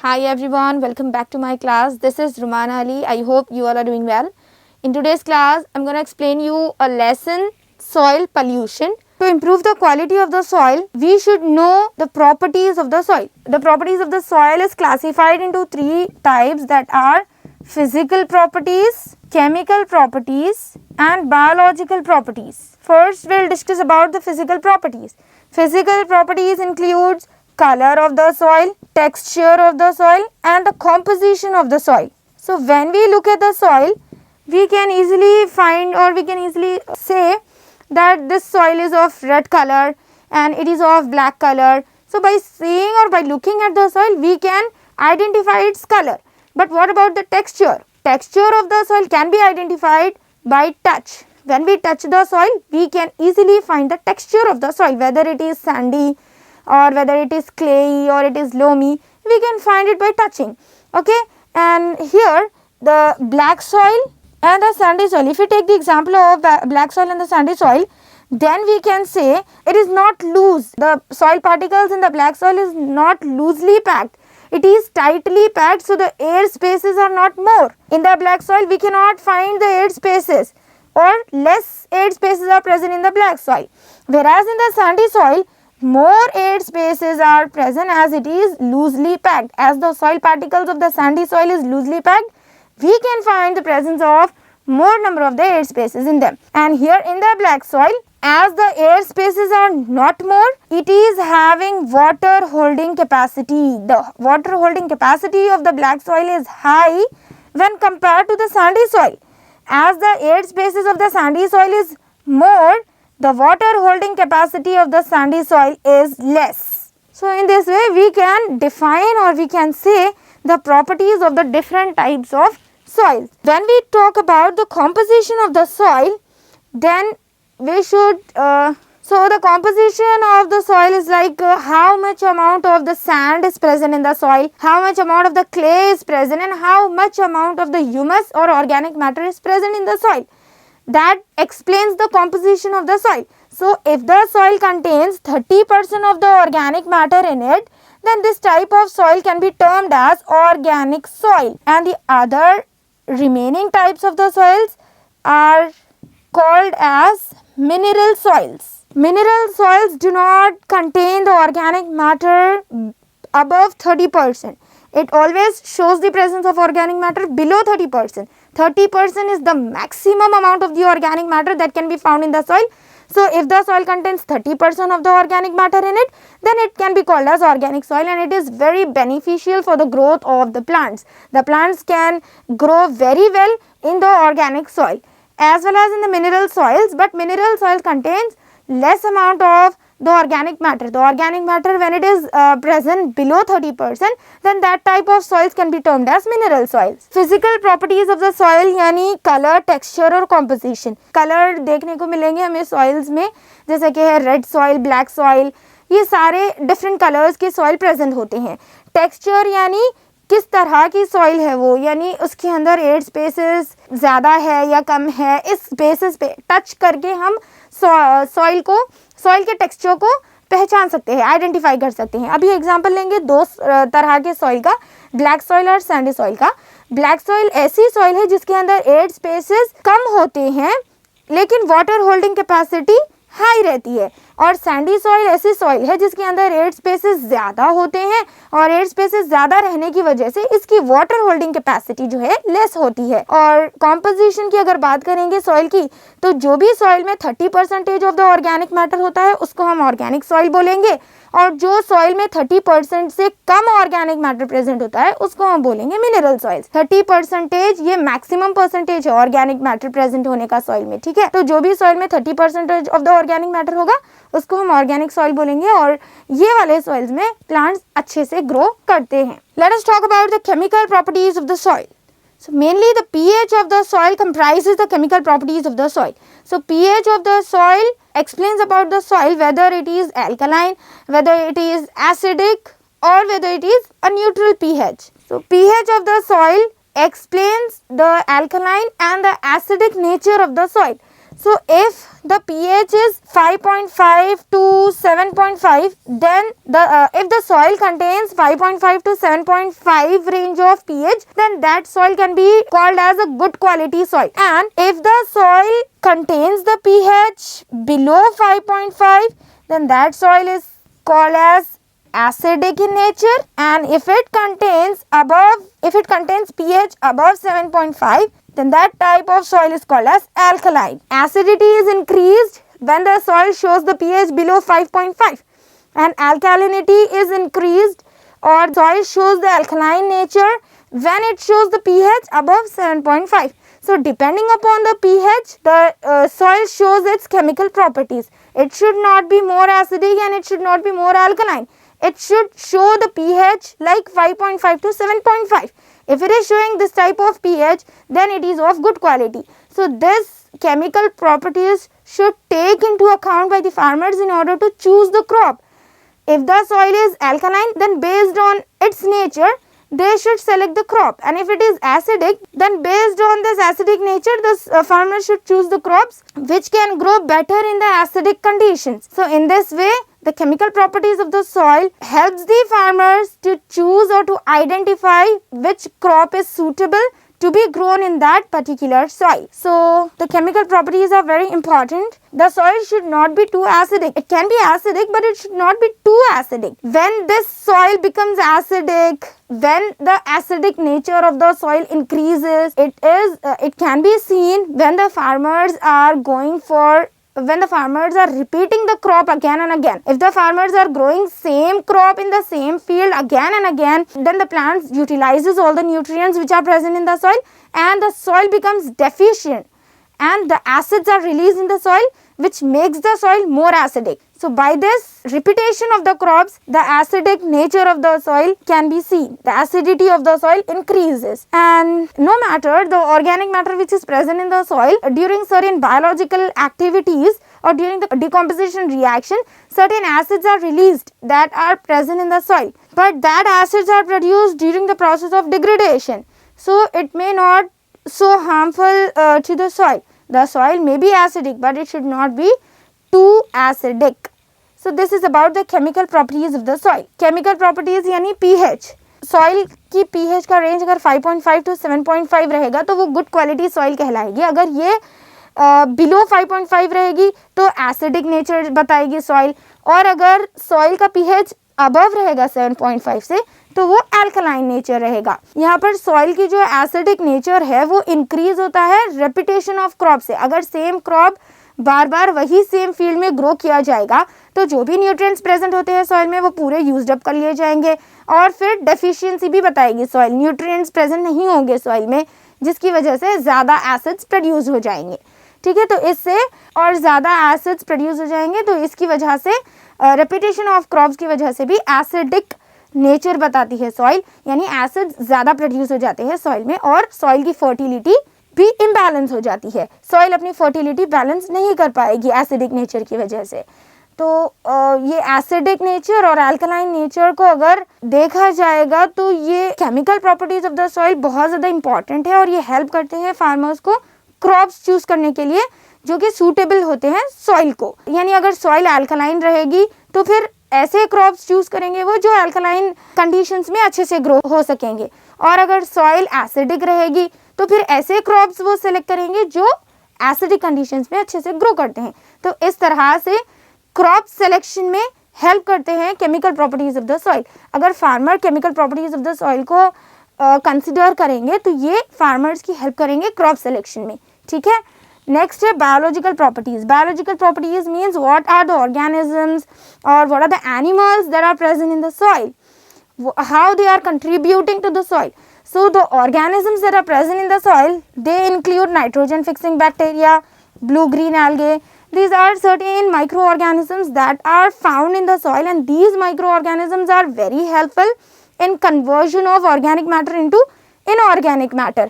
Hi everyone, welcome back to my class. This is Rumana Ali. I hope you all are doing well. In today's class, I'm going to explain you a lesson, soil pollution. To improve the quality of the soil, we should know the properties of the soil. The properties of the soil is classified into three types, that are physical properties, chemical properties and biological properties. First, we'll discuss about the physical properties. Physical properties includes color of the soil, texture of the soil and the composition of the soil. So when we look at the soil, we can easily find, or we can easily say that this soil is of red color and it is of black color. So by seeing or by looking at the soil, we can identify its color. But what about the texture? Texture of the soil can be identified by touch. When we touch the soil, we can easily find the texture of the soil, whether it is sandy or whether it is clayey or it is loamy. We can find it by touching. Okay, and here the black soil and the sandy soil. If we take the example of black soil and the sandy soil, then we can say it is not loose. The soil particles in the black soil is not loosely packed. It is tightly packed, so the air spaces are not more. In the black soil, we cannot find the air spaces, or less air spaces are present in the black soil. Whereas in the sandy soil, more air spaces are present as it is loosely packed. As the soil particles of the sandy soil is loosely packed, we can find the presence of more number of the air spaces in them. And here in the black soil, as the air spaces are not more, it is having water holding capacity. The water holding capacity of the black soil is high when compared to the sandy soil. As the air spaces of the sandy soil is more, the water holding capacity of the sandy soil is less. So in this way, we can define, or we can say, the properties of the different types of soils. When we talk about the composition of the soil, then we should, so the composition of the soil is like how much amount of the sand is present in the soil, how much amount of the clay is present, and how much amount of the humus or organic matter is present in the soil. That explains the composition of the soil. So if the soil contains 30% of the organic matter in it, then this type of soil can be termed as organic soil, and the other remaining types of the soils are called as mineral soils. Mineral soils do not contain the organic matter above 30%. It always shows the presence of organic matter below 30%. 30% is the maximum amount of the organic matter that can be found in the soil. So if the soil contains 30% of the organic matter in it, then it can be called as organic soil, and it is very beneficial for the growth of the plants. The plants can grow very well in the organic soil as well as in the mineral soils, but mineral soil contains less amount of the organic matter. The organic matter, when it is present below 30%, then that type of soils can be termed as mineral soils. Physical properties of the soil यानी color, texture और composition. Color देखने को मिलेंगे हमें soils में, जैसे कि है red soil, black soil, ये सारे different colors के soil present होते हैं. Texture यानी किस तरह की soil है वो, यानी उसके अंदर air spaces ज़्यादा है या कम है, इस basis पे touch करके हम soil के टेक्सचर को पहचान सकते हैं, आइडेंटिफाई कर सकते हैं. अभी एग्जांपल लेंगे दो तरह के सॉइल का, ब्लैक सॉइल और सैंडी सॉइल का. ब्लैक सॉइल ऐसी सॉइल है जिसके अंदर एयर स्पेसेस कम होते हैं लेकिन वाटर होल्डिंग कैपेसिटी हाई रहती है, और सैंडी सॉइल ऐसी सॉइल है जिसके अंदर एयर स्पेसेस ज़्यादा होते हैं और एयर स्पेसेस ज़्यादा रहने की वजह से इसकी वाटर होल्डिंग कैपेसिटी जो है लेस होती है. और कॉम्पोजिशन की अगर बात करेंगे सॉइल की, तो जो भी सॉइल में 30% ऑफ द ऑर्गेनिक मैटर होता है उसको हम ऑर्गेनिक सॉइल बोलेंगे, और जो सॉइल में 30% से कम ऑर्गेनिक मैटर प्रेजेंट होता है उसको हम बोलेंगे मिनरल सॉइल्स. 30% ये मैक्सिमम परसेंटेज है ऑर्गेनिक मैटर प्रेजेंट होने का सॉइल में. ठीक है, तो जो भी सॉइल में 30% ऑफ द ऑर्गेनिक मैटर होगा उसको हम ऑर्गेनिक सॉइल बोलेंगे, और ये वाले सॉइल्स में प्लांट्स अच्छे से ग्रो करते हैं. Let us talk about the chemical properties of the soil. So mainly the pH of the soil comprises the chemical properties of the soil. So pH of the soil explains about the soil, whether it is alkaline, whether it is acidic, or whether it is a neutral pH. So pH of the soil explains the alkaline and the acidic nature of the soil. So if the pH is 5.5 to 7.5, then if the soil contains 5.5 to 7.5 range of pH, then that soil can be called as a good quality soil. And if the soil contains the pH below 5.5, then that soil is called as acidic in nature. And if it contains pH above 7.5, then that type of soil is called as alkaline. Acidity is increased when the soil shows the pH below 5.5, and alkalinity is increased or soil shows the alkaline nature when it shows the pH above 7.5. So depending upon the pH, the soil shows its chemical properties. It should not be more acidic and it should not be more alkaline. It should show the pH like 5.5 to 7.5. If it is showing this type of pH, then it is of good quality. So this chemical properties should take into account by the farmers in order to choose the crop. If the soil is alkaline, then based on its nature, they should select the crop. And if it is acidic, then based on this acidic nature, the farmer should choose the crops which can grow better in the acidic conditions. So in this way, the chemical properties of the soil helps the farmers to choose or to identify which crop is suitable to be grown in that particular soil. So the chemical properties are very important. The soil should not be too acidic. It can be acidic, but it should not be too acidic. When this soil becomes acidic, when the acidic nature of the soil increases, it can be seen when the farmers are repeating the crop again and again. If the farmers are growing same crop in the same field again and again, then the plants utilizes all the nutrients which are present in the soil, and the soil becomes deficient, and the acids are released in the soil, which makes the soil more acidic. So by this repetition of the crops, the acidic nature of the soil can be seen. The acidity of the soil increases, and no matter the organic matter which is present in the soil, during certain biological activities or during the decomposition reaction, certain acids are released that are present in the soil, but that acids are produced during the process of degradation. So it may not so harmful to the soil. The soil may be acidic, but it should not be too acidic. So this is about the chemical properties of the soil. Chemical properties यानी pH. Soil की pH का range अगर 5.5 to 7.5 रहेगा तो वो good quality soil कहलाएगी. अगर ये below 5.5 रहेगी तो acidic nature बताएगी soil, और अगर soil का pH above रहेगा 7.5 से तो वो alkaline nature रहेगा. यहाँ पर soil की जो acidic nature है वो increase होता है repetition of crop से. अगर same crop बार बार वही सेम फील्ड में ग्रो किया जाएगा तो जो भी न्यूट्रिएंट्स प्रेजेंट होते हैं सॉइल में वो पूरे यूज्ड अप कर लिए जाएंगे, और फिर डेफिशिएंसी भी बताएगी सॉइल. न्यूट्रिएंट्स प्रेजेंट नहीं होंगे सॉइल में, जिसकी वजह से ज़्यादा एसिड्स प्रोड्यूस हो जाएंगे. ठीक है, तो इससे और ज़्यादा एसिड्स प्रोड्यूस हो जाएंगे, तो इसकी वजह से रेपिटेशन ऑफ क्रॉप्स की वजह से भी एसिडिक नेचर बताती है सॉइल, यानी एसिड्स ज़्यादा प्रोड्यूस हो जाते हैं सॉइल में और सॉइल की फर्टिलिटी भी इम्बैलेंस हो जाती है. सॉइल अपनी फर्टिलिटी बैलेंस नहीं कर पाएगी एसिडिक नेचर की वजह से. तो ये एसिडिक नेचर और अल्कलाइन नेचर को अगर देखा जाएगा तो ये chemical properties of the soil बहुत ज़्यादा इंपॉर्टेंट है, और ये हेल्प करते हैं फार्मर्स को क्रॉप्स चूज करने के लिए जो कि सूटेबल होते हैं सॉइल को. यानी अगर सॉइल अल्कलाइन रहेगी तो फिर ऐसे क्रॉप्स चूज करेंगे वो जो अल्कलाइन कंडीशंस में अच्छे से ग्रो हो सकेंगे, और अगर सॉइल एसिडिक रहेगी तो फिर ऐसे क्रॉप्स वो सिलेक्ट करेंगे जो एसिडिक कंडीशंस में अच्छे से ग्रो करते हैं. तो इस तरह से क्रॉप सिलेक्शन में हेल्प करते हैं chemical properties of the soil. अगर farmer chemical properties of the soil को कंसिडर करेंगे तो ये फार्मर्स की हेल्प करेंगे क्रॉप सिलेक्शन में. ठीक है, नेक्स्ट है biological properties. Biological properties means what are the organisms और what are the animals that are present in the soil, how they are contributing to the soil. So the organisms that are present in the soil, they include nitrogen fixing bacteria, blue-green algae. These are certain microorganisms that are found in the soil, and these microorganisms are very helpful in conversion of organic matter into inorganic matter.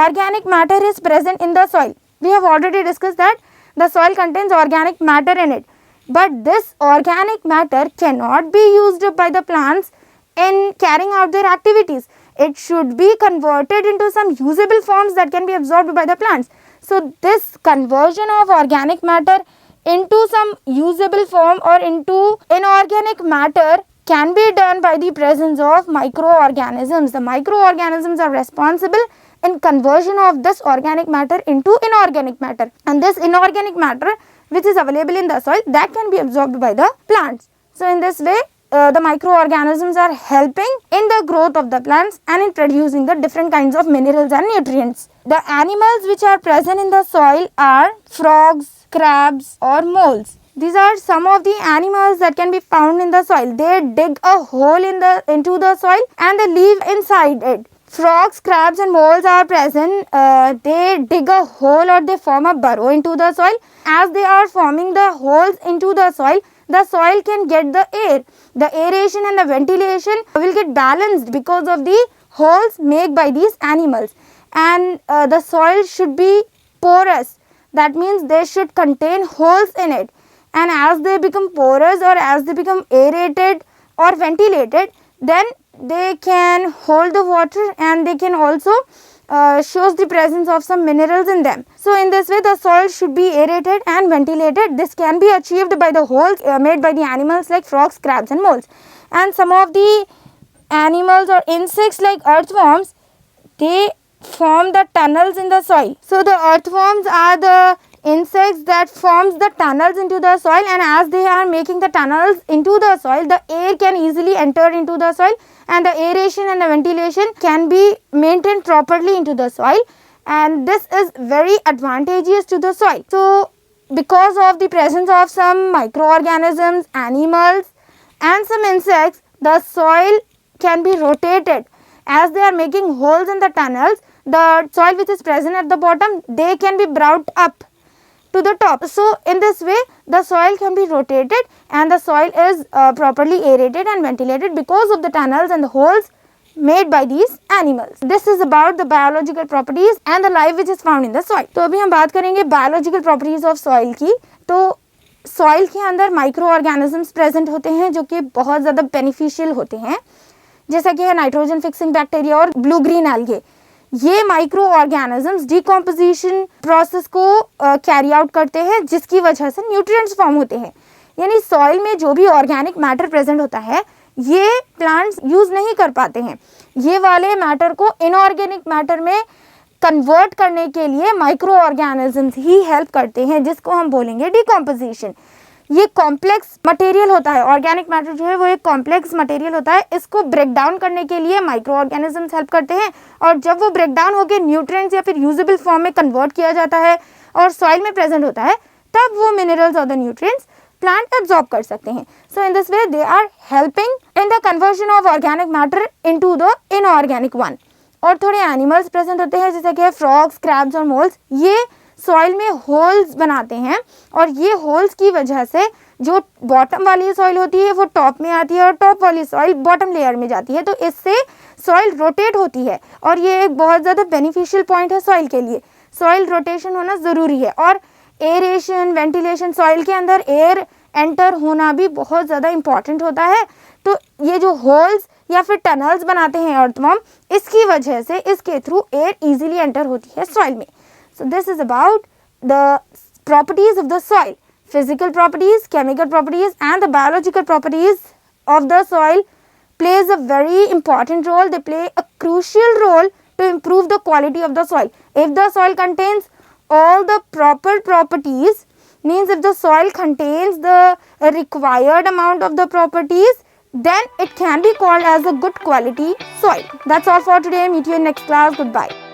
Organic matter is present in the soil. We have already discussed that the soil contains organic matter in it, but this organic matter cannot be used by the plants in carrying out their activities. It should be converted into some usable forms that can be absorbed by the plants. So this conversion of organic matter into some usable form or into inorganic matter can be done by the presence of microorganisms. The microorganisms are responsible in conversion of this organic matter into inorganic matter, and this inorganic matter which is available in the soil, that can be absorbed by the plants. So in this way the microorganisms are helping in the growth of the plants and in producing the different kinds of minerals and nutrients. The animals which are present in the soil are frogs, crabs or moles. These are some of the animals that can be found in the soil. They dig a hole into the soil and they live inside it. Frogs, crabs and moles are present. They dig a hole or they form a burrow into the soil. As they are forming the holes into the soil can get the air. The aeration and the ventilation will get balanced because of the holes made by these animals. And the soil should be porous. That means they should contain holes in it. And as they become porous or as they become aerated or ventilated, then they can hold the water and they can also shows the presence of some minerals in them. So in this way the soil should be aerated and ventilated. This can be achieved by the holes made by the animals like frogs, crabs and moles. And some of the animals or insects like earthworms, they form the tunnels in the soil. So the earthworms are the insects that forms the tunnels into the soil, and as they are making the tunnels into the soil, the air can easily enter into the soil and the aeration and the ventilation can be maintained properly into the soil, and this is very advantageous to the soil. So because of the presence of some microorganisms, animals and some insects, the soil can be rotated. As they are making holes in the tunnels, the soil which is present at the bottom, they can be brought up to the top. So in this way the soil can be rotated and the soil is properly aerated and ventilated because of the tunnels and the holes made by these animals. This is about the biological properties and the life which is found in the soil. तो अभी हम बात करेंगे biological properties of soil की. तो soil के अंदर microorganisms present होते हैं जो कि बहुत ज़्यादा beneficial होते हैं, जैसा कि है नाइट्रोजन फिक्सिंग बैक्टीरिया और ब्लू ग्रीन एल्गे. ये माइक्रो ऑर्गेनिजम्स डिकम्पोजिशन प्रोसेस को कैरी आउट करते हैं, जिसकी वजह से न्यूट्रिएंट्स फॉर्म होते हैं. यानी सॉइल में जो भी ऑर्गेनिक मैटर प्रेजेंट होता है ये प्लांट्स यूज नहीं कर पाते हैं. ये वाले मैटर को इनऑर्गेनिक मैटर में कन्वर्ट करने के लिए माइक्रो ऑर्गेनिजम्स ही हेल्प करते हैं, जिसको हम बोलेंगे डिकम्पोजिशन. ये कॉम्प्लेक्स मटेरियल होता है. ऑर्गेनिक मैटर जो है वो एक कॉम्प्लेक्स मटेरियल होता है. इसको ब्रेक डाउन करने के लिए माइक्रो ऑर्गेनिजम्स हेल्प करते हैं, और जब वो ब्रेक डाउन होकर न्यूट्रिएंट्स या फिर यूजेबल फॉर्म में कन्वर्ट किया जाता है और सॉइल में प्रेजेंट होता है, तब वो मिनरल्स और द न्यूट्रिएंट्स प्लांट एब्जॉर्ब कर सकते हैं. So in this way they are helping in the conversion of organic matter into the inorganic one. और थोड़े एनिमल्स प्रेजेंट होते हैं जैसे कि फ्रॉग्स, क्रैब्स और मोल्स. ये सॉइल में होल्स बनाते हैं और ये होल्स की वजह से जो बॉटम वाली सॉइल होती है वो टॉप में आती है और टॉप वाली सॉइल बॉटम लेयर में जाती है. तो इससे सॉइल रोटेट होती है और ये एक बहुत ज़्यादा बेनिफिशियल पॉइंट है सॉइल के लिए. सॉइल रोटेशन होना ज़रूरी है. और एरेशन, वेंटिलेशन, सॉइल के अंदर एयर एंटर होना भी बहुत ज़्यादा इम्पॉर्टेंट होता है. तो ये जो होल्स या फिर टनल्स बनाते हैं अर्थवर्म, इसकी वजह से इसके थ्रू एयर ईजिली एंटर होती है सॉइल में. So this is about the properties of the soil, physical properties, chemical properties and the biological properties of the soil plays a very important role. They play a crucial role to improve the quality of the soil. If the soil contains all the proper properties, means if the soil contains the required amount of the properties, then it can be called as a good quality soil. That's all for today. Meet you in next class. Goodbye.